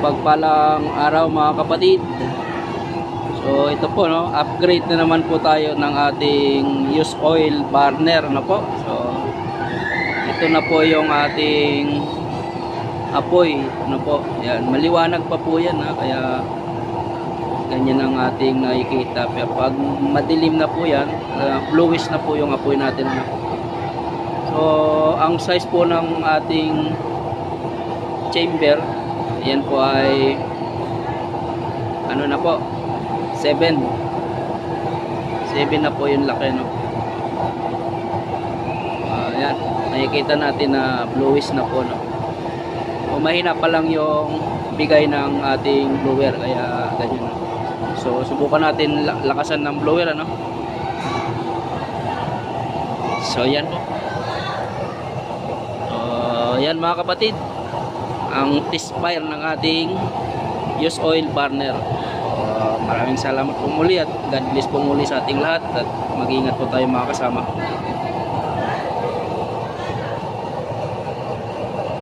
Mapagpalang araw mga kapatid. So ito po, no, upgrade na naman po tayo ng ating used oil burner, no po. So ito na po yung ating apoy, ano po. Yan, maliwanag pa po yan, ha? Kaya ganyan ang ating nakikita. Pero pag madilim na po yan, bluish na po yung apoy natin, ano? So ang size po ng ating chamber, yan po ay ano na po, 7 na po yung laki, no? Yan, nakikita natin na bluish na po, no? O mahina pa lang yung bigay ng ating blower, kaya ganyan, no? So subukan natin lakasan ng blower, ano? So yan po. Yan mga kapatid, ang test fire ng ating used oil burner. Maraming salamat po muli at God bless po muli sa ating lahat, at mag-ingat po tayo mga kasama.